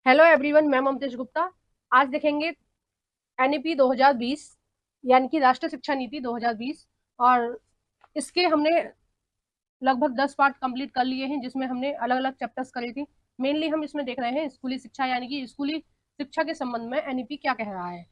Hello everyone, मैं ममतेश गुप्ता। आज देखेंगे एनईपी 2020 यानी कि राष्ट्रीय शिक्षा नीति 2020। और इसके हमने लगभग 10 पार्ट कंप्लीट कर लिए हैं, जिसमें हमने अलग अलग चैप्टर्स करी थी। मेनली हम इसमें देख रहे हैं स्कूली शिक्षा, यानी कि स्कूली शिक्षा के संबंध में एनईपी क्या कह रहा है।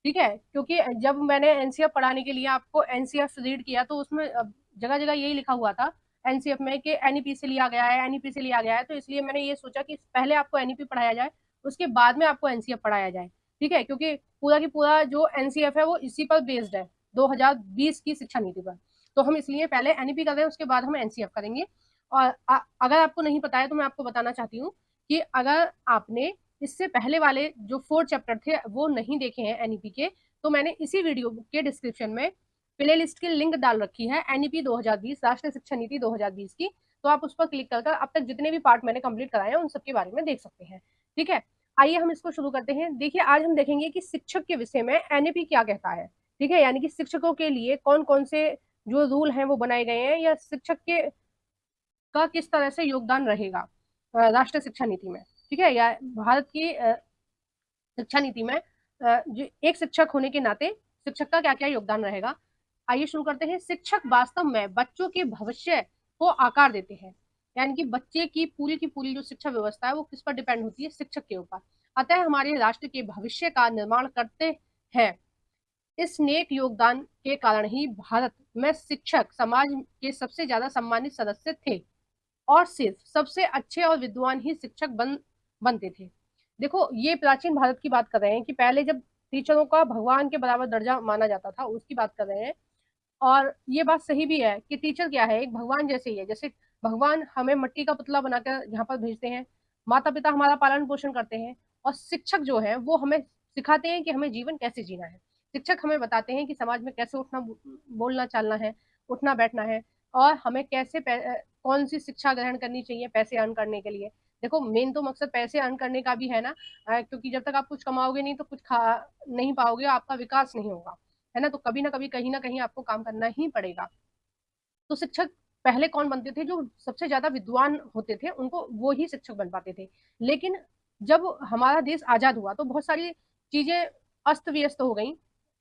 ठीक है, क्योंकि जब मैंने एनसीएफ पढ़ाने के लिए आपको एनसीएफ रीड किया तो उसमें जगह जगह यही लिखा हुआ था एनसीएफ में कि एनईपी से लिया गया है, एनईपी से लिया गया है। तो इसलिए मैंने ये सोचा कि पहले आपको एनईपी पढ़ाया जाए, उसके बाद में आपको एनसीएफ पढ़ाया जाए। ठीक है, क्योंकि पूरा की पूरा जो एनसीएफ है वो इसी पर बेस्ड है, 2020 की शिक्षा नीति पर। तो हम इसलिए पहले एनईपी कर रहे हैं, उसके बाद हम एनसीएफ करेंगे। और अगर आपको नहीं पता है तो मैं आपको बताना चाहती हूँ कि अगर आपने इससे पहले वाले जो 4 चैप्टर थे वो नहीं देखे हैं एनईपी के, तो मैंने इसी वीडियो के डिस्क्रिप्शन में प्ले लिस्ट की लिंक डाल रखी है एनईपी 2020 राष्ट्रीय शिक्षा नीति 2020 की। तो आप उस पर क्लिक कर अब तक जितने भी पार्ट मैंने कंप्लीट कराए हैं उन सबके बारे में देख सकते हैं। ठीक है, आइए हम इसको शुरू करते हैं। देखिए, आज हम देखेंगे कि शिक्षक के विषय में एनईपी क्या कहता है। ठीक है, यानी कि शिक्षकों के लिए कौन कौन से जो रूल हैं वो बनाए गए हैं, या शिक्षक के का किस तरह से योगदान रहेगा राष्ट्रीय शिक्षा नीति में। ठीक है, या भारत की शिक्षा नीति में जो एक शिक्षक होने के नाते शिक्षक का क्या क्या योगदान रहेगा। आइए शुरू करते हैं। शिक्षक वास्तव में बच्चों के भविष्य को आकार देते हैं, यानी कि बच्चे की पूरी जो शिक्षा व्यवस्था है वो किस पर डिपेंड होती है, शिक्षक के ऊपर। अतः हमारे राष्ट्र के भविष्य का निर्माण करते हैं। इस नेक योगदान के कारण ही भारत में शिक्षक समाज के सबसे ज्यादा सम्मानित सदस्य थे, और सिर्फ सबसे अच्छे और विद्वान ही शिक्षक बनते थे। देखो, ये प्राचीन भारत की बात कर रहे हैं कि पहले जब टीचरों का भगवान के बराबर दर्जा माना जाता था, उसकी बात कर रहे हैं। और ये बात सही भी है कि टीचर क्या है, एक भगवान जैसे ही है। जैसे भगवान हमें मिट्टी का पुतला बनाकर यहाँ पर भेजते हैं, माता पिता हमारा पालन पोषण करते हैं, और शिक्षक जो है वो हमें सिखाते हैं कि हमें जीवन कैसे जीना है। शिक्षक हमें बताते हैं कि समाज में कैसे उठना बोलना चालना है, उठना बैठना है, और हमें कैसे कौन सी शिक्षा ग्रहण करनी चाहिए पैसे अर्न करने के लिए। देखो, मेन तो मकसद पैसे अर्न करने का भी है ना, क्योंकि जब तक आप कुछ कमाओगे नहीं तो कुछ खा नहीं पाओगे, आपका विकास नहीं होगा, है ना। तो कभी ना कभी कहीं ना कहीं आपको काम करना ही पड़ेगा। तो शिक्षक पहले कौन बनते थे, जो सबसे ज्यादा विद्वान होते थे उनको वो ही शिक्षक बन पाते थे। लेकिन जब हमारा देश आजाद हुआ तो बहुत सारी चीजें अस्त व्यस्त हो गई।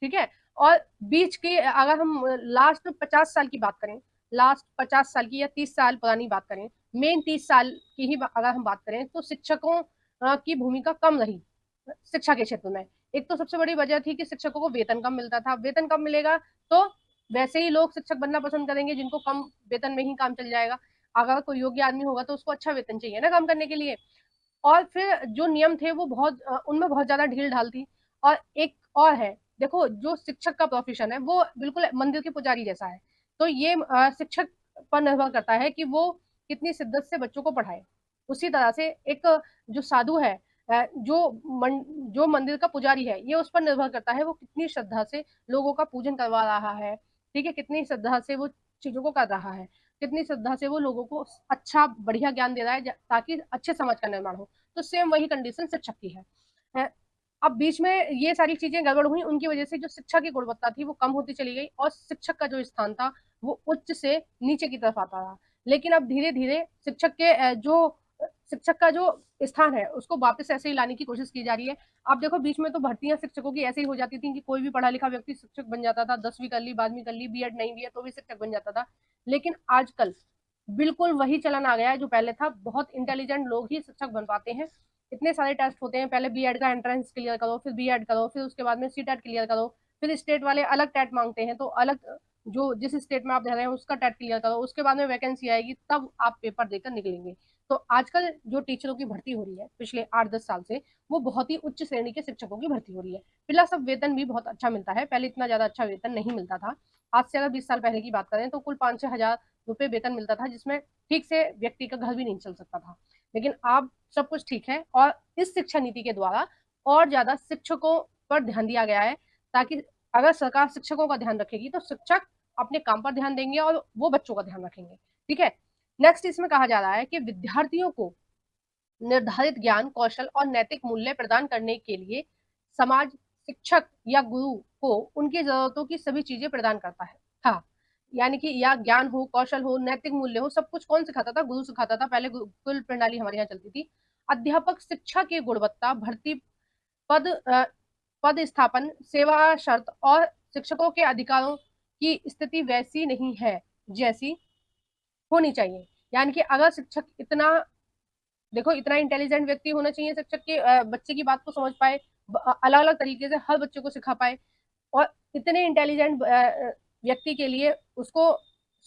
ठीक है, और बीच के अगर हम लास्ट 50 साल की बात करें, लास्ट 50 साल की या 30 साल पुरानी बात करें, मेन 30 साल की ही अगर हम बात करें, तो शिक्षकों की भूमिका कम रही शिक्षा के क्षेत्र में। एक तो सबसे बड़ी वजह थी कि शिक्षकों को वेतन कम मिलता था। वेतन कम मिलेगा तो वैसे ही लोग शिक्षक बनना पसंद करेंगे जिनको कम वेतन में ही काम चल जाएगा। अगर कोई योग्य आदमी होगा तो उसको अच्छा वेतन चाहिए ना काम करने के लिए। और फिर जो नियम थे वो उनमें बहुत ज्यादा ढील ढाल थी। और एक और है, देखो, जो शिक्षक का प्रोफेशन है वो बिल्कुल मंदिर के पुजारी जैसा है। तो ये शिक्षक पर निर्भर करता है कि वो कितनी शिद्दत से बच्चों को पढ़ाए। उसी तरह से एक जो साधु है, जो मंदिर का पुजारी है, ये उस पर निर्भर करता है वो कितनी श्रद्धा से लोगों का पूजन करवा रहा है। ठीक है, कितनी श्रद्धा से वो चीजों को कर रहा है, कितनी श्रद्धा से वो लोगों को अच्छा बढ़िया ज्ञान दे रहा है ताकि अच्छे समाज का निर्माण हो। तो सेम वही कंडीशन शिक्षक की है। अब बीच में ये सारी चीजें गड़बड़ हुई, उनकी वजह से जो शिक्षा की गुणवत्ता थी वो कम होती चली गई, और शिक्षक का जो स्थान था वो उच्च से नीचे की तरफ आता रहा। लेकिन अब धीरे धीरे शिक्षक का जो स्थान है उसको वापस ऐसे ही लाने की कोशिश की जा रही है। आप देखो, बीच में तो भर्तियां शिक्षकों की ऐसे ही हो जाती थी कि कोई भी पढ़ा लिखा व्यक्ति शिक्षक बन जाता था, 10वीं कर ली, 12वीं कर ली, बीएड नहीं भी है तो भी शिक्षक बन जाता था। लेकिन आजकल बिल्कुल वही चलन आ गया है जो पहले था। बहुत इंटेलिजेंट लोग ही शिक्षक बन पाते हैं। इतने सारे टेस्ट होते हैं, पहले बीएड का एंट्रेंस क्लियर करो, फिर बीएड करो, फिर उसके बाद में सीटेट क्लियर करो, फिर स्टेट वाले अलग टेट मांगते हैं, तो अलग जो जिस स्टेट में आप रह रहे हैं उसका टेट क्लियर करो, उसके बाद में वैकेंसी आएगी तब आप पेपर देकर निकलेंगे। तो आजकल जो टीचरों की भर्ती हो रही है पिछले 8-10 साल से, वो बहुत ही उच्च श्रेणी के शिक्षकों की भर्ती हो रही है। प्लस अब वेतन भी बहुत अच्छा मिलता है, पहले इतना ज्यादा अच्छा वेतन नहीं मिलता था। आज से अगर 20 साल पहले की बात करें तो कुल 5-6 हजार रुपए वेतन मिलता था, जिसमें ठीक से व्यक्ति का घर भी नहीं चल सकता था। लेकिन अब सब कुछ ठीक है, और इस शिक्षा नीति के द्वारा और ज्यादा शिक्षकों पर ध्यान दिया गया है, ताकि अगर सरकार शिक्षकों का ध्यान रखेगी तो शिक्षक अपने काम पर ध्यान देंगे और वो बच्चों का ध्यान रखेंगे। ठीक है, नेक्स्ट इसमें कहा जा रहा है कि विद्यार्थियों को निर्धारित ज्ञान कौशल और नैतिक मूल्य प्रदान करने के लिए समाज शिक्षक या गुरु को उनकी जरूरतों की सभी चीजें प्रदान करता है। हाँ, यानी कि या ज्ञान हो, कौशल हो, नैतिक मूल्य हो, सब कुछ कौन सिखाता था, गुरु सिखाता था। पहले गुरुकुल प्रणाली हमारे यहाँ चलती थी। अध्यापक शिक्षा की गुणवत्ता, भर्ती, पद पद स्थापन, सेवा शर्त और शिक्षकों के अधिकारों की स्थिति वैसी नहीं है जैसी होनी चाहिए। यानी कि अगर शिक्षक इतना, देखो, इतना इंटेलिजेंट व्यक्ति होना चाहिए शिक्षक के, बच्चे की बात को समझ पाए, अलग अलग तरीके से हर बच्चे को सिखा पाए, और इतने इंटेलिजेंट व्यक्ति के लिए उसको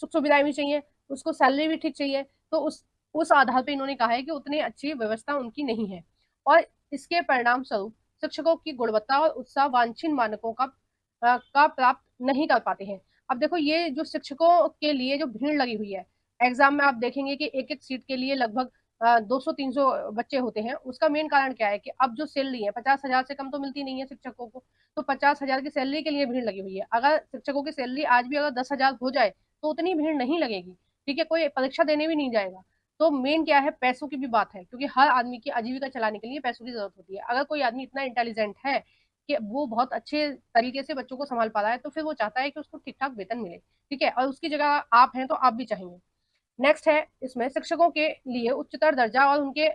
सुख सुविधाएं भी चाहिए, उसको सैलरी भी ठीक चाहिए। तो उस आधार पर इन्होंने कहा है कि उतनी अच्छी व्यवस्था उनकी नहीं है, और इसके परिणाम स्वरूप शिक्षकों की गुणवत्ता और उत्साह वांछित मानकों का प्राप्त नहीं कर पाते हैं। अब देखो, ये जो शिक्षकों के लिए जो भीड़ लगी हुई है, एग्जाम में आप देखेंगे कि एक एक सीट के लिए लगभग 200-300 बच्चे होते हैं। उसका मेन कारण क्या है कि अब जो सैलरी है 50,000 से कम तो मिलती नहीं है शिक्षकों को, तो 50,000 की सैलरी के लिए भीड़ लगी हुई है। अगर शिक्षकों की सैलरी आज भी अगर 10,000 हो जाए तो उतनी भीड़ नहीं लगेगी, ठीक है, कोई परीक्षा देने भी नहीं जाएगा। तो मेन क्या है, पैसों की भी बात है, क्योंकि हर आदमी की आजीविका चलाने के लिए पैसों की जरूरत होती है। अगर कोई आदमी इतना इंटेलिजेंट है कि वो बहुत अच्छे तरीके से बच्चों को संभाल पा रहा है, तो फिर वो चाहता है कि उसको ठीक ठाक वेतन मिले, ठीक है, और उसकी जगह आप हैं तो आप भी चाहेंगे। नेक्स्ट है, इसमें शिक्षकों के लिए उच्चतर दर्जा और उनके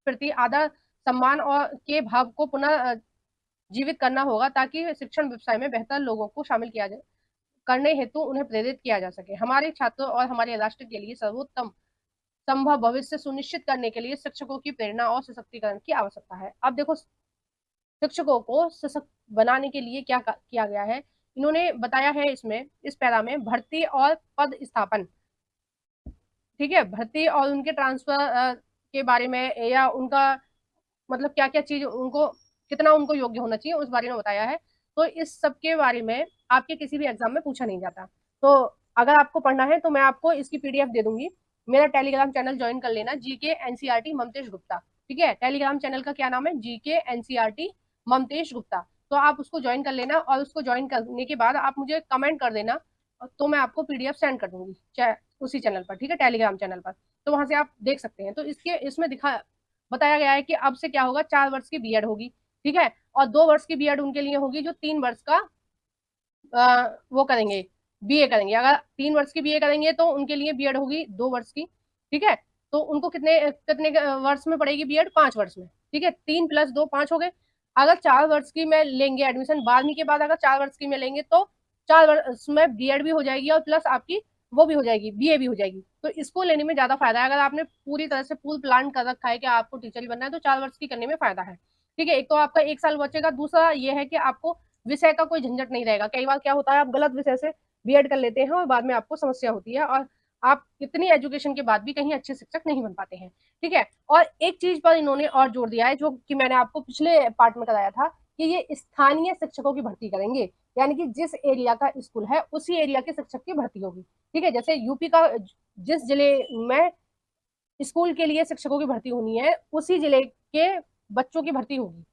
प्रति आदर सम्मान और के भाव को पुनः जीवित करना होगा, ताकि शिक्षण व्यवसाय में बेहतर लोगों को शामिल किया जाए, करने हेतु उन्हें प्रेरित किया जा सके। हमारे छात्रों और हमारे राष्ट्र के लिए सर्वोत्तम संभव भविष्य सुनिश्चित करने के लिए शिक्षकों की प्रेरणा और सशक्तिकरण की आवश्यकता है। अब देखो, शिक्षकों को सशक्त बनाने के लिए क्या किया गया है, इन्होंने बताया है इसमें, इस पैरा में, भर्ती और पद स्थापन, ठीक है, भर्ती और उनके ट्रांसफर के बारे में, या उनका मतलब क्या क्या चीज उनको, कितना उनको योग्य होना चाहिए, उस बारे में बताया है। तो इस सब के बारे में आपके किसी भी एग्जाम में पूछा नहीं जाता। तो अगर आपको पढ़ना है तो मैं आपको इसकी पीडीएफ दे दूंगी। मेरा टेलीग्राम चैनल ज्वाइन कर लेना, जीके एनसीईआरटी ममतेश गुप्ता, ठीक है। टेलीग्राम चैनल का क्या नाम है, जीके एनसीईआरटी ममतेश गुप्ता। तो आप उसको ज्वाइन कर लेना, और उसको ज्वाइन करने के बाद आप मुझे कमेंट कर देना, तो मैं आपको पीडीएफ सेंड कर दूंगी उसी चैनल पर, ठीक है, टेलीग्राम चैनल पर। तो वहां से आप देख सकते हैं। तो इसमें बताया गया है कि अब से क्या होगा, 4 वर्ष की बीएड होगी, ठीक है, और 2 वर्ष की बीएड उनके लिए होगी जो 3 वर्ष का वो करेंगे, बीए करेंगे। अगर 3 वर्ष की बीए करेंगे तो उनके लिए बीएड होगी 2 वर्ष की, ठीक है। तो उनको कितने कितने वर्ष में पड़ेगी बीएड, 5 वर्ष में, ठीक है, 3 + 2 5 हो गए। अगर 4 वर्ष की में लेंगे एडमिशन 12वीं के बाद, अगर 4 वर्ष की में लेंगे तो 4 वर्ष में बीएड भी हो जाएगी, और प्लस आपकी वो भी हो जाएगी, बीए भी हो जाएगी। तो इसको लेने में ज्यादा फायदा है। अगर आपने पूरी तरह से फुल प्लान कर रखा है कि आपको टीचर ही बनना है, तो 4 वर्ष की करने में फायदा है, ठीक है। एक तो आपका 1 साल बचेगा, दूसरा ये है कि आपको विषय का कोई झंझट नहीं रहेगा। कई बार क्या होता है, आप गलत विषय से बीएड कर लेते हैं और बाद में आपको समस्या होती है, और आप इतनी एजुकेशन के बाद भी कहीं अच्छे शिक्षक नहीं बन पाते हैं, ठीक है। और एक चीज पर इन्होंने और जोर दिया है, जो कि मैंने आपको पिछले पार्ट में कराया था, कि ये स्थानीय शिक्षकों की भर्ती करेंगे। यानी कि जिस एरिया का स्कूल है उसी एरिया के शिक्षक की भर्ती होगी, ठीक है। जैसे यूपी का जिस जिले में स्कूल के लिए शिक्षकों की भर्ती होनी है, उसी जिले के बच्चों की भर्ती होगी।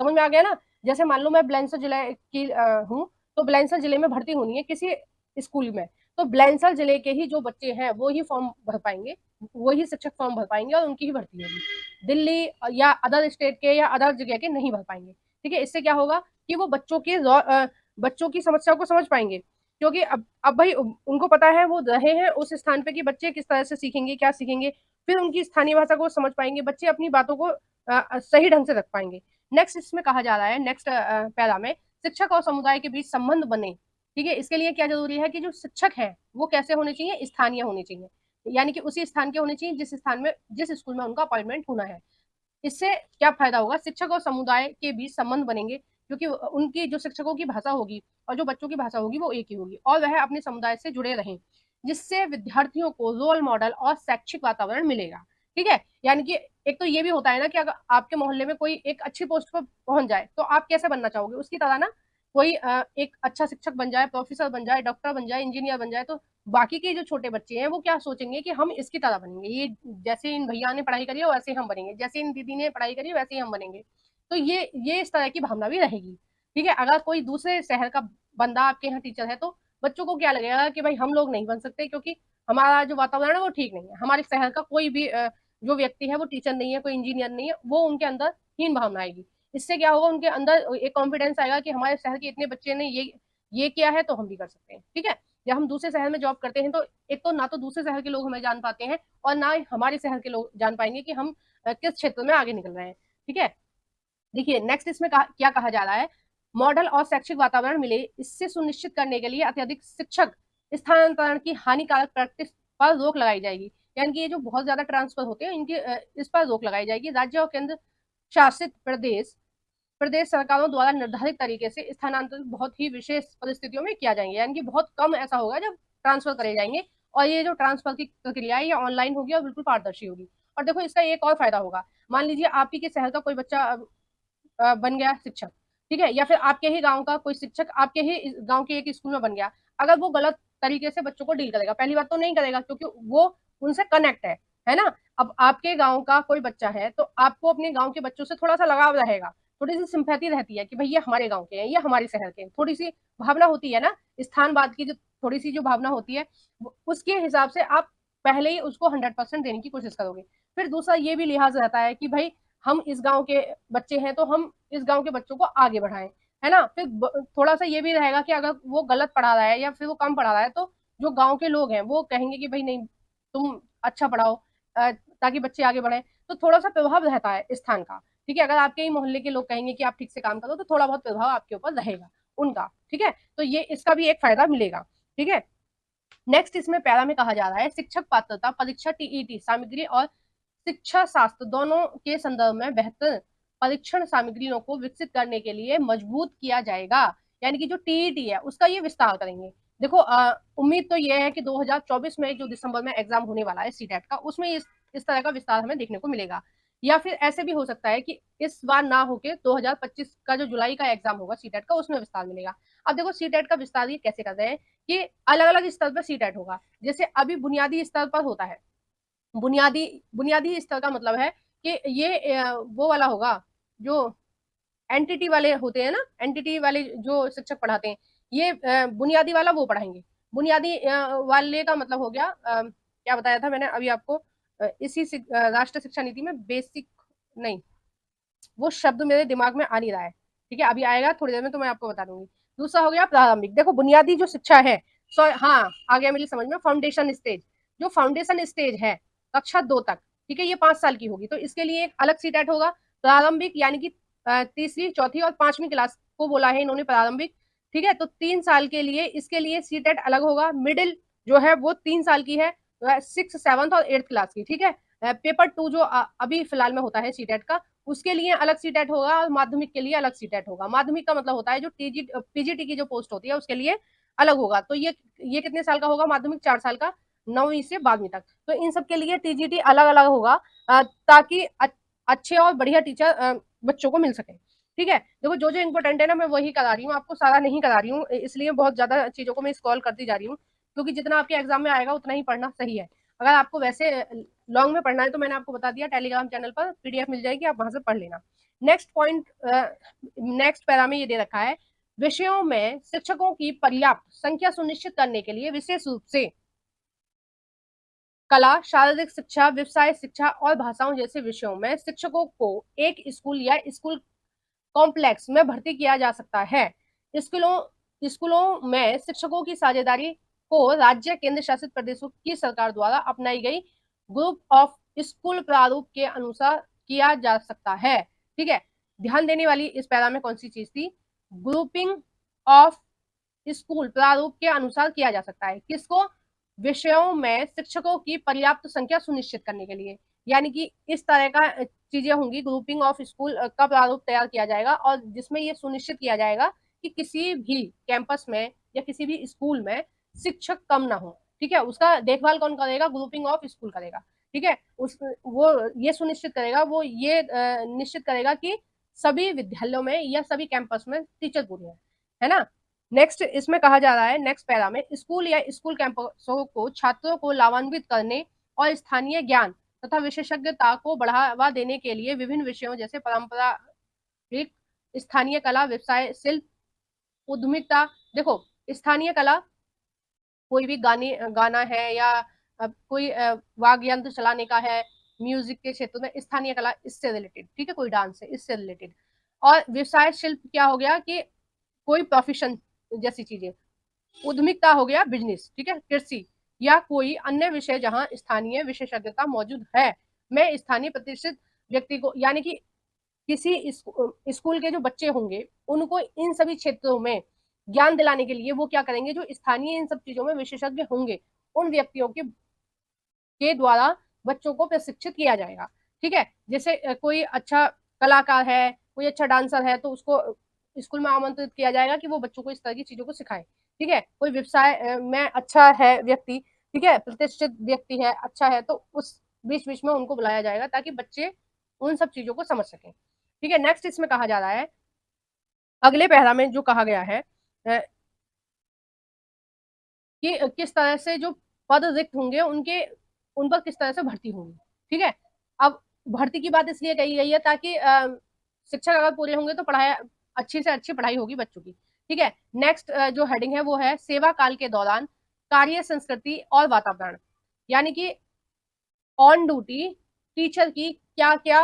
समझ में आ गया ना। जैसे मान लो मैं बुलंदशहर जिले की हूँ, तो बुलंदशहर जिले में भर्ती होनी है किसी स्कूल में, तो बुलंदशहर जिले के ही जो बच्चे हैं वो ही फॉर्म भर पाएंगे, वही शिक्षक फॉर्म भर पाएंगे, और उनकी ही भर्ती होगी। दिल्ली या अदर स्टेट के या अदर जगह के नहीं भर पाएंगे, ठीक है। इससे क्या होगा कि वो बच्चों की समस्या को समझ पाएंगे, क्योंकि अब भाई उनको पता है, वो रहे हैं उस स्थान पे कि बच्चे किस तरह से सीखेंगे, क्या सीखेंगे, फिर उनकी स्थानीय भाषा को समझ पाएंगे, बच्चे अपनी बातों को सही ढंग से रख पाएंगे। नेक्स्ट इसमें कहा जा रहा है, नेक्स्ट पैरा में, शिक्षक और समुदाय के बीच संबंध बने, ठीक है। इसके लिए क्या जरूरी है कि जो शिक्षक है वो कैसे होने चाहिए, स्थानीय होने चाहिए, यानी कि उसी स्थान के होने चाहिए जिस स्थान में, जिस स्कूल में उनका अपॉइंटमेंट होना है। इससे क्या फायदा होगा, शिक्षक और समुदाय के बीच संबंध बनेंगे, क्योंकि उनकी जो शिक्षकों की भाषा होगी और जो बच्चों की भाषा होगी वो एक ही होगी, और वह अपने समुदाय से जुड़े रहें, जिससे विद्यार्थियों को रोल मॉडल और शैक्षिक वातावरण मिलेगा, ठीक है। यानी कि एक तो ये भी होता है ना कि अगर आपके मोहल्ले में कोई एक अच्छी पोस्ट पर पहुंच जाए तो आप कैसे बनना चाहोगे, उसकी तरह ना, कोई एक अच्छा शिक्षक बन जाए, प्रोफेसर बन जाए, डॉक्टर बन जाए, इंजीनियर बन जाए, तो बाकी के जो छोटे बच्चे हैं वो क्या सोचेंगे कि हम इसकी तरह बनेंगे, ये जैसे इन भैया ने पढ़ाई करी है वैसे हम बनेंगे, जैसे इन दीदी ने पढ़ाई करी है वैसे ही हम बनेंगे। तो ये इस तरह की भावना भी रहेगी, ठीक है। अगर कोई दूसरे शहर का बंदा आपके यहाँ टीचर है तो बच्चों को क्या लगेगा कि भाई हम लोग नहीं बन सकते, क्योंकि हमारा जो वातावरण है वो ठीक नहीं है, हमारे शहर का कोई भी जो व्यक्ति है वो टीचर नहीं है, कोई इंजीनियर नहीं है, वो उनके अंदर हीन भावना आएगी। इससे क्या होगा, उनके अंदर एक कॉन्फिडेंस आएगा कि हमारे शहर के इतने बच्चे ने ये किया है तो हम भी कर सकते हैं, ठीक है। जब हम दूसरे शहर में जॉब करते हैं तो एक तो ना तो दूसरे शहर के लोग हमें जान पाते हैं, और ना हमारे शहर के लोग जान पाएंगे कि हम किस क्षेत्र में आगे निकल रहे हैं। ठीक है, देखिए नेक्स्ट इसमें क्या कहा जा रहा है, मॉडल और शैक्षिक वातावरण मिले, इससे सुनिश्चित करने के लिए अत्यधिक शिक्षक स्थानांतरण की हानिकारक प्रैक्टिस पर रोक लगाई जाएगी। यानी कि ये जो बहुत ज्यादा ट्रांसफर होते हैं इनकी इस पर रोक लगाई जाएगी। राज्य और केंद्र शासित प्रदेश प्रदेश सरकारों द्वारा निर्धारित तरीके से स्थानांतरित बहुत ही विशेष परिस्थितियों में किया जाएंगे, यानी कि बहुत कम ऐसा होगा जब ट्रांसफर करे जाएंगे। और ये जो ट्रांसफर की प्रक्रिया है ये ऑनलाइन होगी और बिल्कुल पारदर्शी होगी। और देखो इसका एक और फायदा होगा, मान लीजिए आप ही के शहर का कोई बच्चा बन गया शिक्षक, ठीक है, या फिर आपके ही गांव का कोई शिक्षक आपके ही गांव के एक स्कूल में बन गया, अगर वो गलत तरीके से बच्चों को डील करेगा, पहली बात तो नहीं करेगा क्योंकि वो उनसे कनेक्ट है ना। अब आपके गांव का कोई बच्चा है तो आपको अपने गांव के बच्चों से थोड़ा सा लगाव रहेगा, थोड़ी सी सिंपैथी रहती है कि भाई ये हमारे गांव के हैं, ये हमारे शहर के हैं, थोड़ी सी भावना होती है ना, स्थानवाद की जो थोड़ी सी जो भावना होती है उसके हिसाब से आप पहले ही उसको 100% देने की कोशिश करोगे। फिर दूसरा ये भी लिहाज रहता है कि भाई हम इस गांव के बच्चे हैं तो हम इस गांव के बच्चों को आगे बढ़ाएं, है ना। फिर थोड़ा सा ये भी रहेगा कि अगर वो गलत पढ़ा रहा है या फिर वो कम पढ़ा रहा है तो जो गांव के लोग हैं वो कहेंगे कि भाई नहीं तुम अच्छा पढ़ाओ ताकि बच्चे आगे बढ़े। तो थोड़ा सा प्रभाव रहता है स्थान का। ठीक है, अगर आपके ही मोहल्ले के लोग कहेंगे कि आप ठीक से काम करो तो थोड़ा बहुत प्रभाव आपके ऊपर रहेगा उनका। ठीक है, तो ये इसका भी एक फायदा मिलेगा। ठीक है, नेक्स्ट इसमें पैरा में कहा जा रहा है शिक्षक पात्रता परीक्षा टीईटी सामग्री और शिक्षा शास्त्र दोनों के संदर्भ में बेहतर परीक्षण सामग्रियों को विकसित करने के लिए मजबूत किया जाएगा। यानी कि जो टीईटी है उसका ये विस्तार करेंगे। देखो उम्मीद तो ये है कि 2024 में जो दिसंबर में एग्जाम होने वाला है सीटेट का, उसमें इस तरह का विस्तार हमें देखने को मिलेगा। या फिर ऐसे भी हो सकता है कि इस बार ना होके 2025 का जो जुलाई का एग्जाम होगा सीटेट का उसमें विस्तार मिलेगा। अब देखो सीटेट का विस्तार ये कैसे कर रहे हैं कि अलग अलग स्तर पर सीटेट होगा। जैसे अभी बुनियादी स्तर पर होता है, बुनियादी बुनियादी स्तर का मतलब है कि ये वो वाला होगा जो एनटीटी वाले होते हैं ना, एनटीटी वाले जो शिक्षक पढ़ाते हैं, ये बुनियादी वाला वो पढ़ाएंगे। बुनियादी वाले का मतलब हो गया क्या बताया था मैंने अभी आपको, इसी राष्ट्रीय शिक्षा नीति में बेसिक नहीं, वो शब्द मेरे दिमाग में आ नहीं रहा है। ठीक है, अभी आएगा थोड़ी देर में तो मैं आपको बता दूंगी। दूसरा हो गया प्रारंभिक। देखो बुनियादी जो शिक्षा है, हाँ आ गया मेरी समझ में, फाउंडेशन स्टेज। जो फाउंडेशन स्टेज है कक्षा 2 तक, ठीक है, ये 5 साल की होगी तो इसके लिए एक अलग सीटेट होगा। प्रारंभिक यानी कि तीसरी चौथी और 5वीं क्लास को बोला है इन्होंने प्रारंभिक। ठीक है, तो 3 साल के लिए इसके लिए सीटेट अलग होगा। मिडिल जो है वो 3 साल की है, 6th 7th और 8th क्लास की। ठीक है, पेपर 2 जो अभी फिलहाल में होता है सीटेट का, उसके लिए अलग सीटेट होगा और माध्यमिक के लिए अलग सीटेट होगा। माध्यमिक का मतलब होता है जो पीजीटी की जो पोस्ट होती है उसके लिए अलग होगा। तो ये कितने साल का होगा माध्यमिक, 4 साल का, 9वीं से 12वीं तक। तो इन सब के लिए टीजीटी अलग अलग होगा ताकि अच्छे और बढ़िया टीचर बच्चों को मिल सके। ठीक है, देखो जो जो इंपॉर्टेंट है ना मैं वही करा रही हूँ, आपको सारा नहीं करा रही हूँ, इसलिए बहुत ज्यादा चीजों को मैं स्क्रॉल करती जा रही हूँ क्योंकि जितना आपके एग्जाम में आएगा उतना ही पढ़ना सही है। अगर आपको वैसे लॉन्ग में पढ़ना है तो मैंने आपको बता दिया टेलीग्राम चैनल पर पीडीएफ मिल जाएगी, आप वहां से पढ़ लेना। नेक्स्ट पॉइंट, नेक्स्ट पैरा में ये दे रखा है विषयों में शिक्षकों की पर्याप्त संख्या सुनिश्चित करने के लिए विशेष रूप से कला, शारीरिक शिक्षा, व्यवसाय शिक्षा और भाषाओं जैसे विषयों में शिक्षकों को एक स्कूल या स्कूल कॉम्प्लेक्स में भर्ती किया जा सकता है। स्कूलों में शिक्षकों की साझेदारी को राज्य केंद्र शासित प्रदेशों की सरकार द्वारा अपनाई गई ग्रुप ऑफ स्कूल प्रारूप के अनुसार किया जा सकता है। ठीक है, ध्यान देने वाली इस पैरा में कौन सी चीज थी, ग्रुपिंग ऑफ स्कूल प्रारूप के अनुसार किया जा सकता है। किसको, विषयों में शिक्षकों की पर्याप्त संख्या सुनिश्चित करने के लिए। यानी कि इस तरह का चीजें होंगी, ग्रुपिंग ऑफ स्कूल का प्रारूप तैयार किया जाएगा और जिसमें यह सुनिश्चित किया जाएगा कि किसी भी कैंपस में या किसी भी स्कूल में शिक्षक कम ना हो। ठीक है, उसका देखभाल कौन करेगा, ग्रुपिंग ऑफ स्कूल करेगा। ठीक है, वो ये सुनिश्चित करेगा, वो ये निश्चित करेगा कि सभी विद्यालयों में या सभी कैंपस में टीचर पूरे है ना। नेक्स्ट इसमें कहा जा रहा है, नेक्स्ट पैरा में स्कूल या स्कूल कैंपसों को छात्रों को लाभान्वित करने और स्थानीय ज्ञान तथा विशेषज्ञता को बढ़ावा देने के लिए विभिन्न विषयों जैसे पारंपरिक, स्थानीय कला, व्यवसाय, शिल्प, उद्यमिता। देखो स्थानीय कला कोई भी गाना है या कोई वाद्य यंत्र चलाने का है, म्यूजिक के क्षेत्र में स्थानीय कला इससे रिलेटेड। ठीक है, कोई डांस है इससे रिलेटेड। और व्यवसाय शिल्प क्या हो गया कि कोई प्रोफेशन जैसी चीजें। उद्यमिता हो गया बिजनेस, ठीक है, कृषि या कोई अन्य विषय जहां स्थानीय विशेषज्ञता मौजूद है। मैं स्थानीय प्रतिष्ठित व्यक्ति को, यानी कि किसी स्कूल के जो बच्चे होंगे उनको इन सभी क्षेत्रों में ज्ञान दिलाने के लिए वो क्या करेंगे, जो स्थानीय इन सब चीजों में विशेषज्ञ होंगे उन व्यक्तियों के द्वारा बच्चों को प्रशिक्षित किया जाएगा। ठीक है, जैसे कोई अच्छा कलाकार है, कोई अच्छा डांसर है, तो उसको स्कूल में आमंत्रित किया जाएगा कि वो बच्चों को इस तरह की चीजों को सिखाए। ठीक है, कोई व्यवसाय में अच्छा है व्यक्ति, ठीक है, प्रतिष्ठित व्यक्ति है, अच्छा है, तो उस बीच बीच में उनको बुलाया जाएगा ताकि बच्चे उन सब चीजों को समझ सकें। ठीक है, नेक्स्ट इसमें कहा जा रहा है, अगले पैरा में जो कहा गया है कि किस तरह से जो पद रिक्त होंगे उनके उन पर किस तरह से भर्ती होंगी। ठीक है, अब भर्ती की बात इसलिए कही गई है ताकि शिक्षक अगर पूरे होंगे तो पढ़ाई अच्छी से अच्छी पढ़ाई होगी बच्चों की। ठीक है, नेक्स्ट जो हेडिंग है वो है सेवा काल के दौरान कार्य संस्कृति और वातावरण, यानी कि ऑन ड्यूटी टीचर की क्या क्या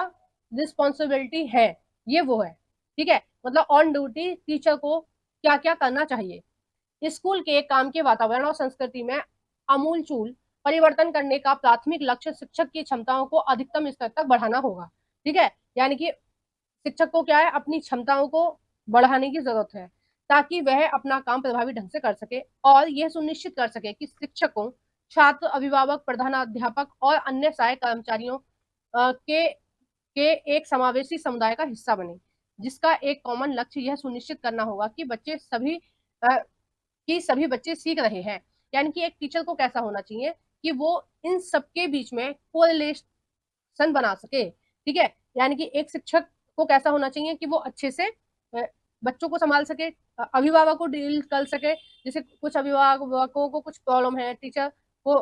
रिस्पॉन्सिबिलिटी है, ये वो है। ठीक है, मतलब ऑन ड्यूटी टीचर को क्या क्या करना चाहिए। स्कूल के काम के वातावरण और संस्कृति में आमूलचूल परिवर्तन करने का प्राथमिक लक्ष्य शिक्षक की क्षमताओं को अधिकतम स्तर तक बढ़ाना होगा। ठीक है, यानी कि शिक्षक को क्या है, अपनी क्षमताओं को बढ़ाने की जरूरत है ताकि वह अपना काम प्रभावी ढंग से कर सके और यह सुनिश्चित कर सके कि शिक्षकों, छात्र, अभिभावक, प्रधानाध्यापक और अन्य सहायक कर्मचारियों के एक समावेशी समुदाय का हिस्सा बने, जिसका एक कॉमन लक्ष्य यह सुनिश्चित करना होगा कि सभी बच्चे सीख रहे हैं। यानी कि एक टीचर को कैसा होना चाहिए कि वो इन सबके बीच में कोरिलेशन बना सके। ठीक है, यानी कि एक शिक्षक को कैसा होना चाहिए कि वो अच्छे से बच्चों को संभाल सके, अभिभावक को डील कर सके। जैसे कुछ अभिभावकों को कुछ प्रॉब्लम है, टीचर को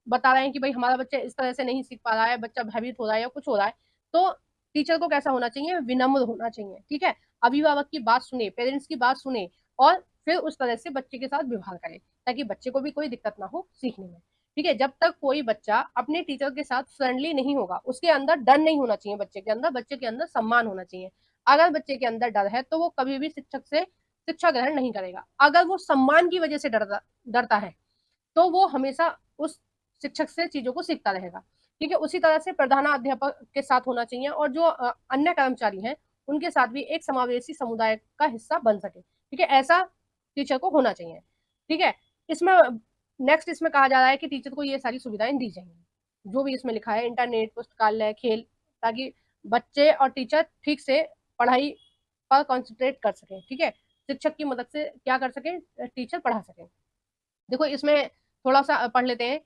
बता रहे हैं कि भाई हमारा बच्चा इस तरह से नहीं सीख पा रहा है, बच्चा भयभीत हो रहा है या कुछ हो रहा है, तो टीचर को कैसा होना चाहिए, विनम्र होना चाहिए। ठीक है, अभिभावक की बात सुने, पेरेंट्स की बात सुने और फिर उस तरह से बच्चे के साथ व्यवहार करें ताकि बच्चे को भी कोई दिक्कत ना हो सीखने में। ठीक है, जब तक कोई बच्चा अपने टीचर के साथ फ्रेंडली नहीं होगा, उसके अंदर डर नहीं होना चाहिए, बच्चे के अंदर सम्मान होना चाहिए। अगर बच्चे के अंदर डर है तो वो कभी भी शिक्षक से शिक्षा ग्रहण नहीं करेगा। अगर वो सम्मान की वजह से डरता है तो वो हमेशा उस शिक्षक से चीजों को सीखता रहेगा। ठीक है, उसी तरह से प्रधानाध्यापक के साथ होना चाहिए और जो अन्य कर्मचारी हैं उनके साथ भी एक समावेशी समुदाय का हिस्सा बन सके। ठीक है, ऐसा टीचर को होना चाहिए। ठीक है, इसमें नेक्स्ट इसमें कहा जा रहा है कि टीचर को ये सारी सुविधाएं दी जाएंगी जो भी इसमें लिखा है, इंटरनेट, पुस्तकालय, खेल, ताकि बच्चे और टीचर ठीक से पढ़ाई पर कॉन्सेंट्रेट कर सकें। ठीक है, शिक्षक की मदद से क्या कर सके, टीचर पढ़ा सके। देखो इसमें थोड़ा सा पढ़ लेते हैं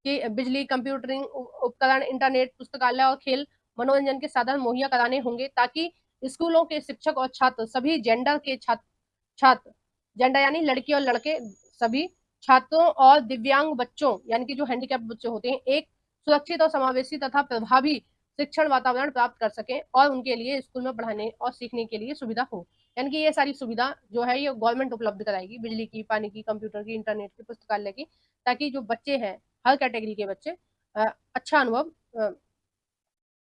कि बिजली, कंप्यूटरिंग उपकरण, इंटरनेट, पुस्तकालय और खेल मनोरंजन के साधन मुहैया कराने होंगे ताकि स्कूलों के शिक्षक और छात्र सभी जेंडर के छात्र, जेंडर यानी लड़की और लड़के, सभी छात्रों और दिव्यांग बच्चों यानी कि जो हैंडीकैप बच्चे होते हैं एक सुरक्षित और समावेशी तथा प्रभावी शिक्षण वातावरण प्राप्त कर सकें और उनके लिए स्कूल में पढ़ाने और सीखने के लिए सुविधा हो। यानी कि ये सारी सुविधा जो है ये गवर्नमेंट उपलब्ध कराएगी, बिजली की, पानी की, कंप्यूटर की, इंटरनेट की, पुस्तकालय की, ताकि जो बच्चे हैं हर कैटेगरी के बच्चे अच्छा अनुभव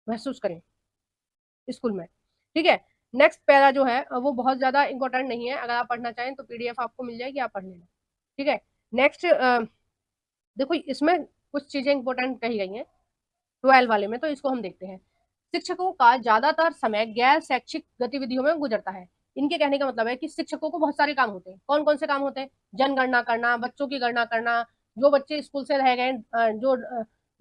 महसूस करें स्कूल में। ठीक है, नेक्स्ट पैरा जो है वो बहुत ज्यादा इंपॉर्टेंट नहीं है, अगर आप पढ़ना चाहें तो पीडीएफ आपको मिल जाएगी, आप पढ़ लेना। ठीक है, नेक्स्ट देखो इसमें कुछ चीजें इंपॉर्टेंट कही गई हैं 12 वाले में, तो इसको हम देखते हैं। शिक्षकों का ज्यादातर समय गैर शैक्षिक गतिविधियों में गुजरता है। इनके कहने का मतलब है कि शिक्षकों को बहुत सारे काम होते हैं। कौन कौन से काम होते हैं, जनगणना करना, बच्चों की गणना करना, जो बच्चे स्कूल से रह गए, जो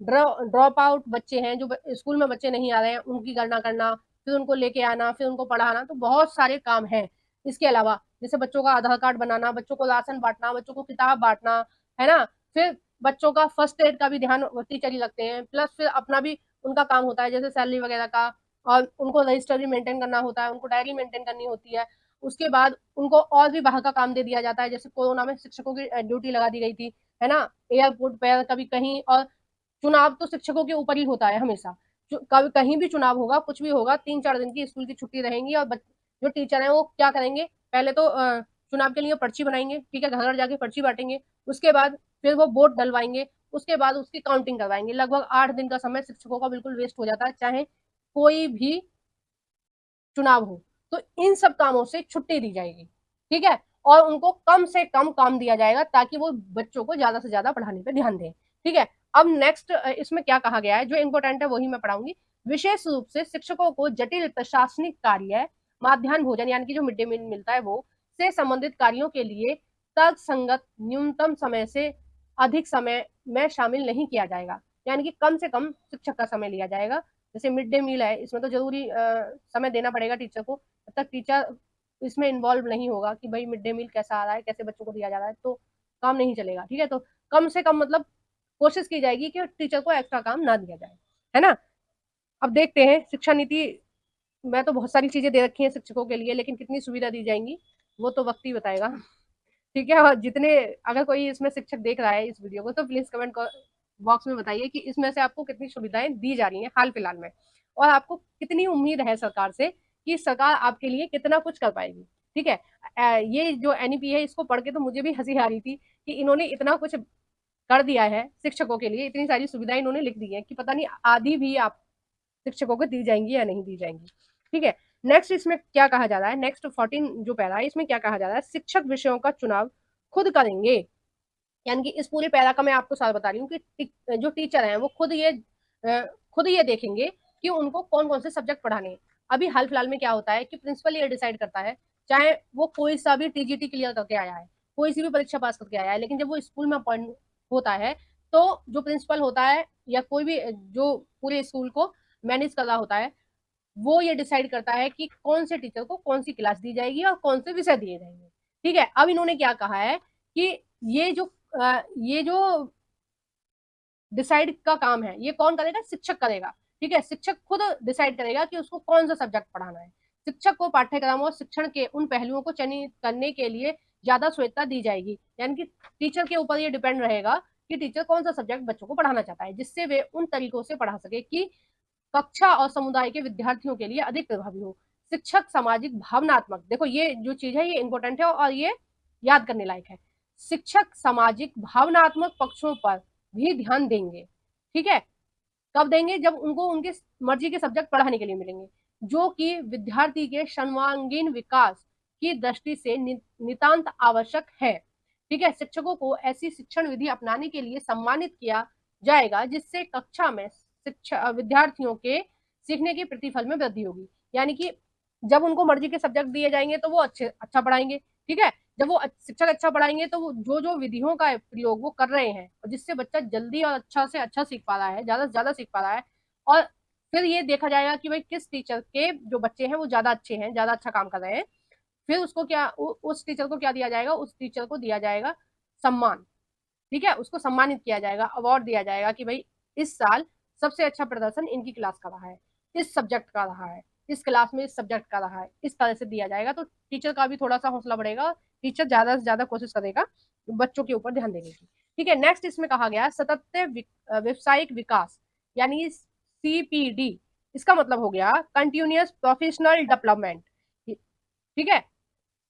ड्रॉप आउट बच्चे हैं, जो स्कूल में बच्चे नहीं आ रहे हैं, उनकी गणना करना, फिर उनको लेके आना, फिर उनको पढ़ाना, तो बहुत सारे काम हैं। इसके अलावा जैसे बच्चों का आधार कार्ड बनाना, बच्चों को राशन बांटना, बच्चों को किताब बांटना, है ना, फिर बच्चों का फर्स्ट एड का भी ध्यान टीचर ही रखते हैं, प्लस फिर अपना भी उनका काम होता है जैसे सैलरी वगैरह का, और उनको रजिस्टर भी मेंटेन करना होता है, उनको डायरी मेंटेन करनी होती है। उसके बाद उनको और भी बाहर का काम दे दिया जाता है, जैसे कोरोना में शिक्षकों की ड्यूटी लगा दी गई थी, है ना, एयरपोर्ट पर कभी कहीं, और चुनाव तो शिक्षकों के ऊपर ही होता है हमेशा। कभी कहीं भी चुनाव होगा, कुछ भी होगा, 3-4 दिन की स्कूल की छुट्टी रहेंगी और जो टीचर है वो क्या करेंगे, पहले तो चुनाव के लिए पर्ची बनाएंगे, ठीक है, घर घर जाके पर्ची बांटेंगे, उसके बाद फिर वो वोट डलवाएंगे, उसके बाद उसकी काउंटिंग करवाएंगे। लगभग 8 दिन का समय शिक्षकों का बिल्कुल वेस्ट हो जाता है, चाहे कोई भी चुनाव हो। तो इन सब कामों से छुट्टी दी जाएगी। ठीक है, और उनको कम से कम काम दिया जाएगा ताकि वो बच्चों को ज्यादा से ज्यादा पढ़ाने पर ध्यान दें। ठीक है, अब नेक्स्ट इसमें क्या कहा गया है, जो इंपॉर्टेंट है वही मैं पढ़ाऊंगी। विशेष रूप से शिक्षकों को जटिल प्रशासनिक कार्य, माध्याह्न भोजन यानी कि जो मिड डे मील मिलता है वो से संबंधित कार्यों के लिए तर्क संगत न्यूनतम समय से अधिक समय में शामिल नहीं किया जाएगा। यानी कि कम से कम शिक्षक का समय लिया जाएगा। जैसे मिड डे मील है, इसमें तो जरूरी समय देना पड़ेगा टीचर को, तब तक टीचर इसमें इन्वॉल्व नहीं होगा कि भाई मिड डे मील कैसा आ रहा है, कैसे बच्चों को दिया जा रहा है, तो काम नहीं चलेगा। ठीक है, तो कम से कम मतलब कोशिश की जाएगी कि टीचर को एक्स्ट्रा काम ना दिया जाए, है ना। अब देखते हैं शिक्षा नीति में तो बहुत सारी चीजें दे रखी हैं शिक्षकों के लिए, लेकिन कितनी सुविधा दी जाएंगी वो तो वक्त ही बताएगा। ठीक है, और जितने, अगर कोई इसमें शिक्षक देख रहा है इस वीडियो को, तो प्लीज कमेंट बॉक्स में बताइए कि इसमें से आपको कितनी सुविधाएं दी जा रही हैं हाल फिलहाल में, और आपको कितनी उम्मीद है सरकार से कि सरकार आपके लिए कितना कुछ कर पाएगी। ठीक है, ये जो एनईपी है इसको पढ़ के तो मुझे भी हंसी आ रही थी कि इन्होंने इतना कुछ कर दिया है शिक्षकों के लिए, इतनी सारी सुविधाएं इन्होंने लिख दी है कि पता नहीं आधी भी आप शिक्षकों को दी जाएंगी या नहीं दी जाएंगी। ठीक है, नेक्स्ट इसमें क्या कहा जा रहा है, नेक्स्ट 14 जो पैरा है इसमें क्या कहा जा रहा है, शिक्षक विषयों का चुनाव खुद करेंगे। यानी कि इस पूरे पैरा का मैं आपको साथ बता रही हूँ कि जो टीचर हैं वो खुद ये देखेंगे कि उनको कौन कौन से सब्जेक्ट पढ़ाने हैं। अभी हाल फिलहाल में क्या होता है कि प्रिंसिपल ये डिसाइड करता है, चाहे वो कोई सा भी टीजीटी क्लियर करके आया है, कोई सी भी परीक्षा पास करके आया है, लेकिन जब वो स्कूल में अपॉइंट होता है तो जो प्रिंसिपल होता है या कोई भी जो पूरे स्कूल को मैनेज कर रहा होता है, वो ये डिसाइड करता है कि कौन से टीचर को कौन सी क्लास दी जाएगी और कौन से विषय दिए जाएंगे। ठीक है, अब इन्होंने क्या कहा है कि ये जो डिसाइड का काम है ये कौन करेगा, शिक्षक करेगा। ठीक है, शिक्षक खुद डिसाइड करेगा कि उसको कौन सा सब्जेक्ट पढ़ाना है। शिक्षक को पाठ्यक्रम और शिक्षण के उन पहलुओं को चयनित करने के लिए ज्यादा स्वायत्तता दी जाएगी। यानी कि टीचर के ऊपर ये डिपेंड रहेगा कि टीचर कौन सा सब्जेक्ट बच्चों को पढ़ाना चाहता है, जिससे वे उन तरीकों से पढ़ा सके कि कक्षा और समुदाय के विद्यार्थियों के लिए अधिक प्रभावी हो। शिक्षक सामाजिक भावनात्मक, देखो ये जो चीज है ये इंपॉर्टेंट है और ये याद करने लायक है। शिक्षक सामाजिक भावनात्मक पक्षों पर भी ध्यान देंगे। ठीक है, कब देंगे, जब उनको उनके मर्जी के सब्जेक्ट पढ़ाने के लिए मिलेंगे, जो कि विद्यार्थी के सर्वांगीण विकास की दृष्टि से नितांत आवश्यक है। ठीक है, शिक्षकों को ऐसी शिक्षण विधि अपनाने के लिए सम्मानित किया जाएगा जिससे कक्षा में शिक्षा विद्यार्थियों के सीखने के प्रतिफल में वृद्धि होगी। यानी कि जब उनको मर्जी के सब्जेक्ट दिए जाएंगे तो वो अच्छा पढ़ाएंगे। ठीक है, जब वो शिक्षक अच्छा पढ़ाएंगे तो वो जो विधियों का प्रयोग वो कर रहे हैं और जिससे बच्चा जल्दी और अच्छा से अच्छा सीख पा रहा है, ज्यादा से ज्यादा सीख पा रहा है, और फिर ये देखा जाएगा कि भाई किस टीचर के जो बच्चे हैं वो ज्यादा अच्छे हैं, ज्यादा अच्छा काम कर रहे हैं, फिर उसको क्या उस टीचर को क्या दिया जाएगा, उस टीचर को दिया जाएगा सम्मान। ठीक है, उसको सम्मानित किया जाएगा, अवार्ड दिया जाएगा कि भाई इस साल सबसे अच्छा प्रदर्शन इनकी क्लास का रहा है, इस सब्जेक्ट का रहा है, इस क्लास में इस सब्जेक्ट का रहा है, इस तरह से दिया जाएगा। तो टीचर का भी थोड़ा सा हौसला बढ़ेगा, टीचर ज्यादा से ज्यादा कोशिश करेगा बच्चों के ऊपर ध्यान देने की। ठीक है, नेक्स्ट इसमें कहा गया सतत व्यवसायिक विकास, यानी सीपीडी। इसका मतलब हो गया कंटिन्यूअस प्रोफेशनल डेवलपमेंट। ठीक है,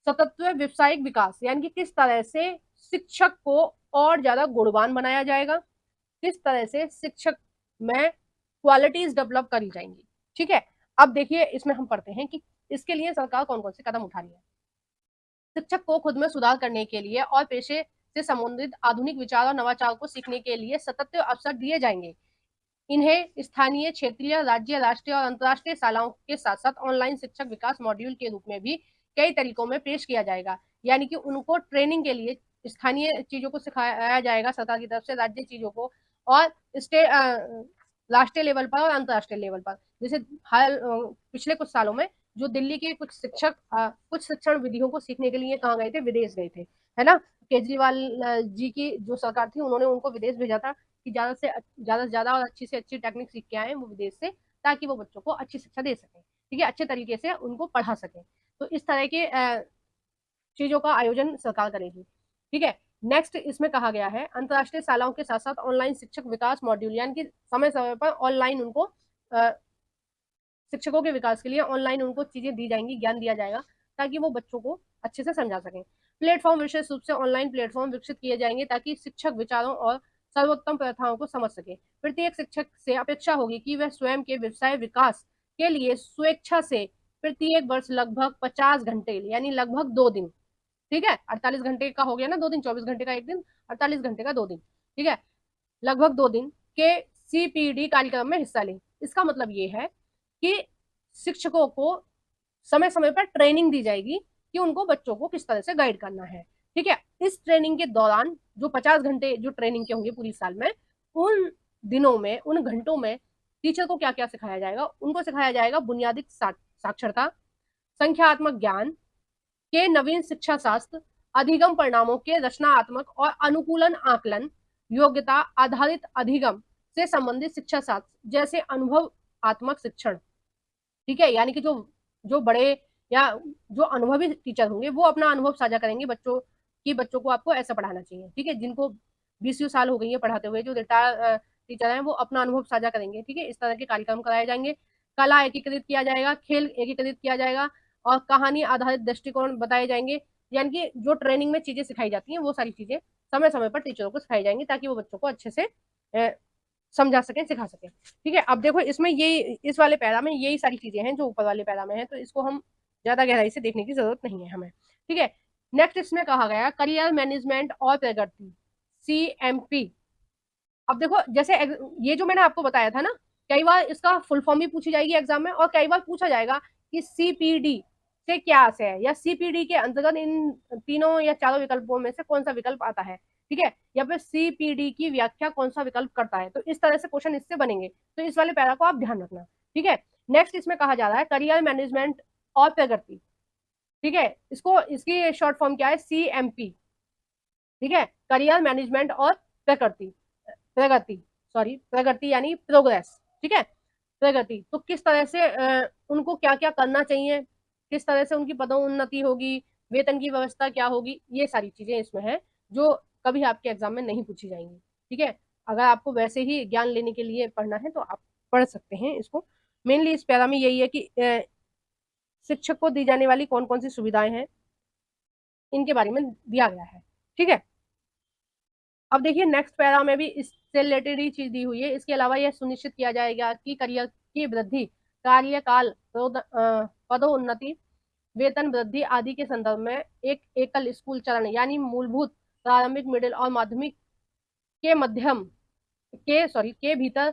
सतत व्यवसायिक विकास यानी कि किस तरह से शिक्षक को और ज्यादा गुणवान बनाया जाएगा, किस तरह से शिक्षक में क्वालिटीज डेवलप करी जाएंगी। ठीक है, अब देखिए इसमें हम पढ़ते हैं कि इसके लिए सरकार कौन कौन से कदम उठा रही है। शिक्षक को खुद में सुधार करने के लिए और पेशे से संबंधित आधुनिक विचार और नवाचार को सीखने के लिए सतत अवसर दिए जाएंगे। इन्हें स्थानीय, क्षेत्रीय, राज्य, राष्ट्रीय और अंतर्राष्ट्रीय शालाओं के साथ साथ ऑनलाइन शिक्षक विकास मॉड्यूल के रूप में भी कई तरीकों में पेश किया जाएगा। यानी कि उनको ट्रेनिंग के लिए स्थानीय चीजों को सिखाया जाएगा सरकार की तरफ से, राज्य चीजों को, और राष्ट्रीय लेवल पर और अंतर्राष्ट्रीय लेवल पर। जैसे हाल पिछले कुछ सालों में जो दिल्ली के कुछ शिक्षक कुछ शिक्षण विधियों को सीखने के लिए कहाँ गए थे, विदेश गए थे, है ना। केजरीवाल जी की जो सरकार थी उन्होंने उनको विदेश भेजा था कि ज्यादा से ज्यादा और अच्छी से अच्छी टेक्निक सीख के आए वो विदेश से, ताकि वो बच्चों को अच्छी शिक्षा दे सके। ठीक है, अच्छे तरीके से उनको पढ़ा सके। तो इस तरह के चीजों का आयोजन सरकार करेगी। ठीक है, नेक्स्ट इसमें कहा गया है अंतर्राष्ट्रीय शालाओं के साथ साथ ऑनलाइन शिक्षक विकास मॉड्यूल, यानी कि समय समय पर ऑनलाइन उनको शिक्षकों के विकास के लिए ऑनलाइन उनको चीजें दी जाएंगी, ज्ञान दिया जाएगा ताकि वो बच्चों को अच्छे से समझा सकें। प्लेटफॉर्म, विशेष रूप से ऑनलाइन प्लेटफॉर्म विकसित किए जाएंगे ताकि शिक्षक विचारों और सर्वोत्तम प्रथाओं को समझ सके। प्रत्येक शिक्षक से अपेक्षा होगी कि वह स्वयं के व्यवसाय विकास के लिए स्वेच्छा से प्रत्येक वर्ष लगभग 50 घंटे यानी लगभग 2 दिन, ठीक है, 48 घंटे का हो गया ना 2 दिन, 24 घंटे का एक दिन, 48 घंटे का 2 दिन, ठीक है, लगभग 2 दिन के सीपीडी कार्यक्रम में हिस्सा लें। इसका मतलब ये है कि शिक्षकों को समय समय पर ट्रेनिंग दी जाएगी कि उनको बच्चों को किस तरह से गाइड करना है। ठीक है, इस ट्रेनिंग के दौरान जो 50 घंटे जो ट्रेनिंग के होंगे पूरी साल में, उन दिनों में, उन घंटों में टीचर को क्या क्या सिखाया जाएगा? उनको सिखाया जाएगा बुनियादी साक्षरता, संख्यात्मक ज्ञान के नवीन शिक्षा शास्त्र, अधिगम परिणामों के रचनात्मक और अनुकूलन आकलन, योग्यता आधारित अधिगम से संबंधित शिक्षा शास्त्र जैसे अनुभव आत्मक शिक्षण। ठीक है, यानी कि जो जो बड़े या जो अनुभवी टीचर होंगे वो अपना अनुभव साझा करेंगे बच्चों की, बच्चों को आपको ऐसा पढ़ाना चाहिए। ठीक है, जिनको 20 साल हो गई है पढ़ाते हुए, जो रिटायर टीचर हैं वो अपना अनुभव साझा करेंगे। ठीक है, इस तरह के कार्यक्रम कराए जाएंगे। कला एकीकृत किया जाएगा, खेल एकीकृत किया जाएगा और कहानी आधारित दृष्टिकोण बताए जाएंगे। यानी कि जो ट्रेनिंग में चीजें सिखाई जाती हैं वो सारी चीजें समय समय पर टीचरों को सिखाई जाएंगी ताकि वो बच्चों को अच्छे से समझा सकें, सिखा सकें। ठीक है, अब देखो इसमें ये इस वाले पैरा में यही सारी चीजें हैं जो ऊपर वाले पैरा में है, तो इसको हम ज्यादा गहराई से देखने की जरूरत नहीं है हमें। ठीक है, नेक्स्ट इसमें कहा गया करियर मैनेजमेंट और प्रगति, CMP। अब देखो जैसे ये जो मैंने आपको बताया था ना, कई बार इसका फुल फॉर्म भी पूछी जाएगी एग्जाम में और कई बार पूछा जाएगा कि CPD से क्या आशय है, या CPD के अंतर्गत इन तीनों या चारों विकल्पों में से कौन सा विकल्प आता है। ठीक है, या फिर CPD की व्याख्या कौन सा विकल्प करता है। तो इस तरह से क्वेश्चन इससे बनेंगे, तो इस वाले पैरा को आप ध्यान रखना। ठीक है, नेक्स्ट इसमें कहा जा रहा है करियर मैनेजमेंट और प्रगति। ठीक है, इसको इसकी शॉर्ट फॉर्म क्या है? CMP। ठीक है, करियर मैनेजमेंट और प्रगति, प्रगति सॉरी प्रगति यानी प्रोग्रेस। ठीक है, प्रगति तो किस तरह से उनको क्या क्या करना चाहिए, किस तरह से उनकी पदोन्नति होगी, वेतन की व्यवस्था क्या होगी, ये सारी चीजें इसमें है जो कभी आपके एग्जाम में नहीं पूछी जाएंगी। ठीक है, अगर आपको वैसे ही ज्ञान लेने के लिए पढ़ना है तो आप पढ़ सकते हैं इसको। मेनली इस पैरा में यही है कि शिक्षक को दी जाने वाली कौन कौन सी सुविधाएं हैं इनके बारे में दिया गया है। ठीक है, अब देखिए नेक्स्ट पैरा में भी इससे रिलेटेड ही चीज दी हुई है। इसके अलावा यह सुनिश्चित किया जाएगा कि करियर की वृद्धि, कार्यकाल, पदोन्नति, वेतन वृद्धि आदि के संदर्भ में एक एकल स्कूल चरण यानी मूलभूत, प्रारंभिक, मिडिल और माध्यमिक के मध्यम के भीतर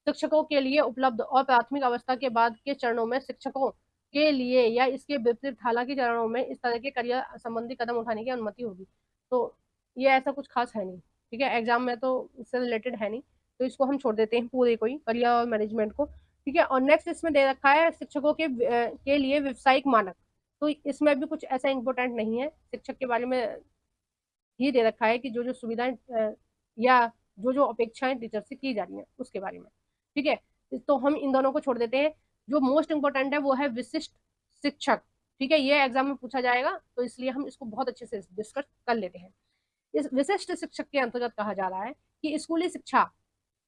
शिक्षकों के लिए उपलब्ध और प्राथमिक अवस्था के बाद के चरणों में शिक्षकों के लिए या इसके विपरीत हालांकि चरणों में इस तरह के करियर संबंधी कदम उठाने की अनुमति होगी। तो ये ऐसा कुछ खास है नहीं। ठीक है, एग्जाम में तो इससे रिलेटेड है नहीं, तो इसको हम छोड़ देते हैं पूरे को ही, करियर और मैनेजमेंट को। ठीक है, और नेक्स्ट इसमें दे रखा है शिक्षकों के लिए व्यवसायिक मानक। तो इसमें भी कुछ ऐसा इंपॉर्टेंट नहीं है, शिक्षक के बारे में ही दे रखा है कि जो जो सुविधाएं या जो जो अपेक्षाएं टीचर से की जा रही हैं उसके बारे में। ठीक है, तो हम इन दोनों को छोड़ देते हैं। जो मोस्ट इंपॉर्टेंट है वो है विशिष्ट शिक्षक। ठीक है, ये एग्जाम में पूछा जाएगा तो इसलिए हम इसको बहुत अच्छे से डिस्कस कर लेते हैं। इस विशिष्ट शिक्षक के अंतर्गत कहा जा रहा है कि स्कूली शिक्षा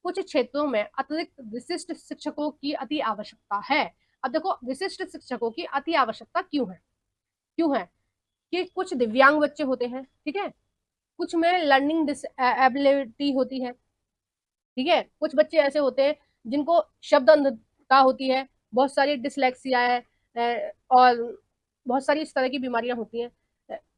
कुछ क्षेत्रों में अतिरिक्त विशिष्ट शिक्षकों की अति आवश्यकता है। अब देखो विशिष्ट शिक्षकों की अति आवश्यकता क्यों है कि कुछ दिव्यांग बच्चे होते हैं। ठीक है, कुछ में लर्निंग डिसेबिलिटी होती है। ठीक है, कुछ बच्चे ऐसे होते हैं जिनको शब्द अंधता होती है, बहुत सारी डिसलेक्सिया है, और बहुत सारी इस तरह की बीमारियां होती हैं,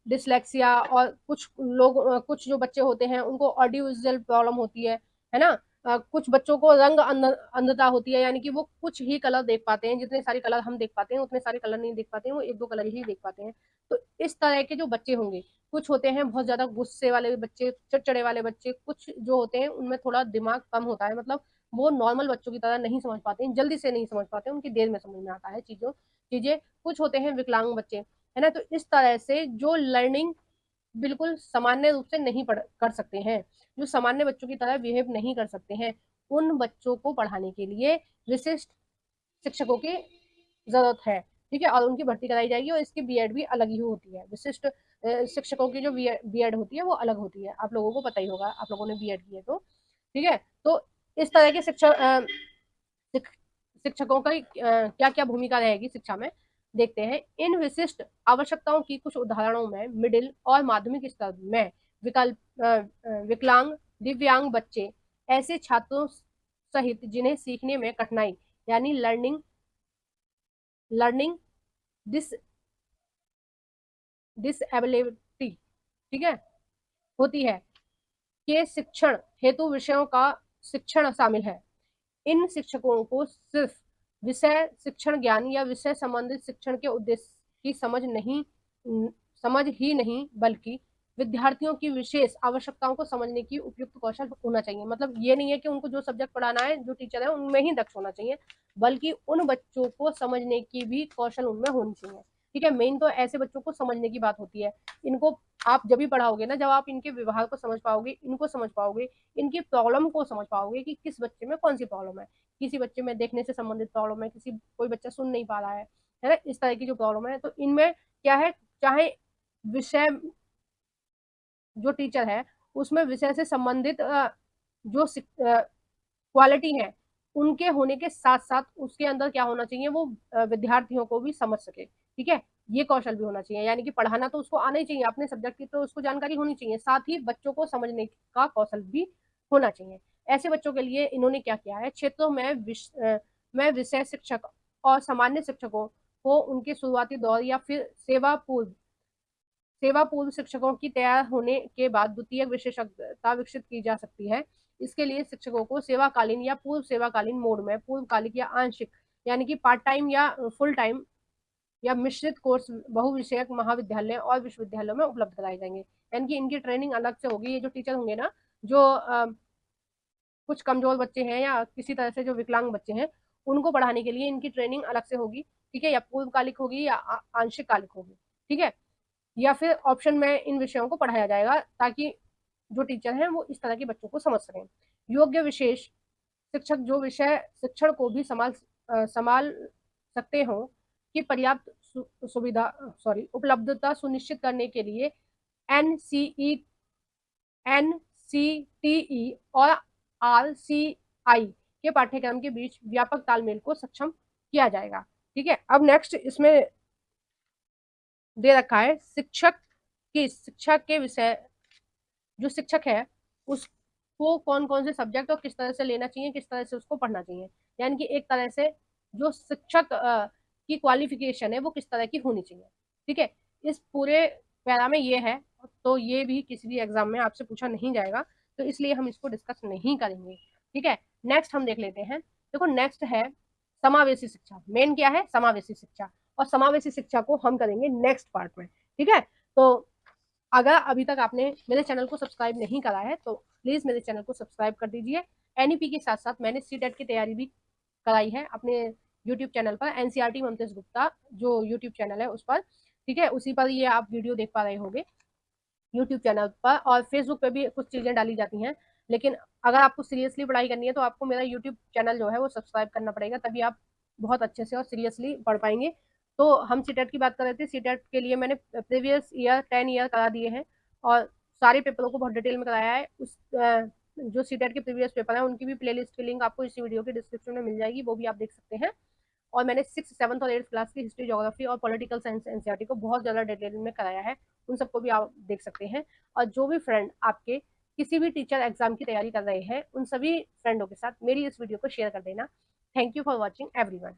डिसलेक्सिया। और कुछ लोग कुछ जो बच्चे होते हैं उनको ऑडियो विजुअल प्रॉब्लम होती है ना। कुछ बच्चों को रंग अंधता होती है, यानी कि वो कुछ ही कलर देख पाते हैं, जितने सारे कलर हम देख पाते हैं उतने सारे कलर नहीं देख पाते हैं, वो एक दो कलर ही देख पाते हैं। तो इस तरह के जो बच्चे होंगे, कुछ होते हैं बहुत ज्यादा गुस्से वाले बच्चे, चिड़चिड़े वाले बच्चे, कुछ जो होते हैं उनमें थोड़ा दिमाग कम होता है, मतलब वो नॉर्मल बच्चों की तरह नहीं समझ पाते हैं, जल्दी से नहीं समझ पाते हैं, उनकी देर में समझ में आता है चीजें। कुछ होते हैं विकलांग बच्चे, है ना। तो इस तरह से जो लर्निंग बिल्कुल सामान्य रूप से नहीं कर सकते हैं, जो सामान्य बच्चों की तरह बिहेव नहीं कर सकते हैं, उन बच्चों को पढ़ाने के लिए विशिष्ट शिक्षकों की जरूरत है। ठीक है, और उनकी भर्ती कराई जाएगी और इसकी बीएड भी अलग ही होती है। विशिष्ट शिक्षकों की जो बीएड होती है वो अलग होती है, आप लोगों को पता ही होगा, आप लोगों ने बीएड की है तो। ठीक है, तो इस तरह के शिक्षकों का क्या क्या भूमिका रहेगी शिक्षा में, देखते हैं। इन विशिष्ट आवश्यकताओं की कुछ उदाहरणों में मिडिल और माध्यमिक स्तर में विकलांग, दिव्यांग बच्चे ऐसे छात्रों सहित जिन्हें सीखने में कठिनाई यानी लर्निंग डिसएबिलिटी, ठीक है, होती है, के शिक्षण हेतु विषयों का शिक्षण शामिल है। इन शिक्षकों को सिर्फ विषय शिक्षण ज्ञान या विषय संबंधित शिक्षण के उद्देश्य की समझ ही नहीं बल्कि विद्यार्थियों की विशेष आवश्यकताओं को समझने की उपयुक्त कौशल होना चाहिए। मतलब ये नहीं है कि उनको जो सब्जेक्ट पढ़ाना है, जो टीचर है, उनमें ही दक्ष होना चाहिए, बल्कि उन बच्चों को समझने की भी कौशल उनमें होनी चाहिए। ठीक है, मेन तो ऐसे बच्चों को समझने की बात होती है। इनको आप जब भी पढ़ाओगे ना, जब आप इनके व्यवहार को समझ पाओगे, इनको समझ पाओगे, इनकी प्रॉब्लम को समझ पाओगे कि किस बच्चे में कौन सी प्रॉब्लम है। किसी बच्चे में देखने से संबंधित प्रॉब्लम है, कोई बच्चा सुन नहीं पा रहा है ना, इस तरह की जो प्रॉब्लम है, तो इनमें क्या है, चाहे विषय जो टीचर है उसमें विषय से संबंधित जो क्वालिटी है उनके होने के साथ साथ उसके अंदर क्या होना चाहिए, वो विद्यार्थियों को भी समझ सके। ठीक है, ये कौशल भी होना चाहिए, यानी कि पढ़ाना तो उसको आना ही चाहिए, अपने सब्जेक्ट की तो उसको जानकारी होनी चाहिए, साथ ही बच्चों को समझने का कौशल भी होना चाहिए। ऐसे बच्चों के लिए इन्होंने क्या किया है, क्षेत्रों में विषय शिक्षक और सामान्य शिक्षकों को उनके शुरुआती दौर या फिर सेवा पूर्व शिक्षकों की तैयार होने के बाद द्वितीय विशेषज्ञता विकसित की जा सकती है। इसके लिए शिक्षकों को सेवाकालीन या पूर्व सेवाकालीन मोड में पूर्वकालिक या आंशिक, यानी कि पार्ट टाइम या फुल टाइम या मिश्रित कोर्स बहुविषयक महाविद्यालय और विश्वविद्यालयों में उपलब्ध कराए जाएंगे। यानी कि इनकी ट्रेनिंग अलग से होगी। ये जो टीचर होंगे ना, जो कुछ कमजोर बच्चे हैं या किसी तरह से जो विकलांग बच्चे हैं, उनको पढ़ाने के लिए इनकी ट्रेनिंग अलग से होगी। ठीक है, या पूर्वकालिक होगी या आंशिक कालिक होगी। ठीक है, या फिर ऑप्शन में इन विषयों को पढ़ाया जाएगा ताकि जो टीचर हैं वो इस तरह के बच्चों को समझ सकें। योग्य विशेष शिक्षक जो विषय शिक्षण को भी संभाल सकते हो कि पर्याप्त उपलब्धता सुनिश्चित करने के लिए एनसीटीई और आरसीआई के पाठ्यक्रम के बीच व्यापक तालमेल को सक्षम किया जाएगा। ठीक है, अब नेक्स्ट इसमें दे रखा है शिक्षा के विषय, जो शिक्षक है उसको कौन कौन से सब्जेक्ट और किस तरह से लेना चाहिए, किस तरह से उसको पढ़ना चाहिए। यानी कि एक तरह से जो शिक्षक की क्वालिफिकेशन है वो किस तरह की होनी चाहिए। ठीक है, इस पूरे पैरा में ये है, तो ये भी किसी भी एग्जाम में आपसे पूछा नहीं जाएगा, तो इसलिए हम इसको डिस्कस नहीं करेंगे। ठीक है, नेक्स्ट हम देख लेते हैं। देखो, नेक्स्ट है समावेशी शिक्षा। मेन क्या है, समावेशी शिक्षा, और समावेशी शिक्षा को हम करेंगे नेक्स्ट पार्ट में। ठीक है, तो अगर अभी तक आपने मेरे चैनल को सब्सक्राइब नहीं करा है तो प्लीज मेरे चैनल को सब्सक्राइब कर दीजिए। एनईपी के साथ साथ मैंने सीटेट की तैयारी भी कराई है अपने यूट्यूब चैनल पर, एनसीईआरटी ममतेज गुप्ता जो यूट्यूब चैनल है उस पर। ठीक है, उसी पर ये आप वीडियो देख पा रहे होंगे यूट्यूब चैनल पर, और फेसबुक पे भी कुछ चीजें डाली जाती हैं। लेकिन अगर आपको सीरियसली पढ़ाई करनी है तो आपको मेरा यूट्यूब चैनल जो है वो सब्सक्राइब करना पड़ेगा, तभी आप बहुत अच्छे से और सीरियसली पढ़ पाएंगे। तो हम सीटेट की बात कर रहे थे। सीटेट के लिए मैंने प्रीवियस ईयर 10 ईयर करा दिए हैं और सारे पेपरों को बहुत डिटेल में कराया है। उस जो सीटेट के प्रीवियस पेपर हैं उनकी भी प्लेलिस्ट की लिंक आपको इसी वीडियो के डिस्क्रिप्शन में मिल जाएगी, वो भी आप देख सकते हैं। और मैंने 6th 7th और 8th क्लास की हिस्ट्री, ज्योग्राफी और पॉलिटिकल साइंस एनसीईआरटी को बहुत ज़्यादा डिटेल में कराया है, उन सबको भी आप देख सकते हैं। और जो भी फ्रेंड आपके किसी भी टीचर एग्जाम की तैयारी कर रहे हैं, उन सभी फ्रेंडों के साथ मेरी इस वीडियो को शेयर कर देना। Thank you for watching everyone.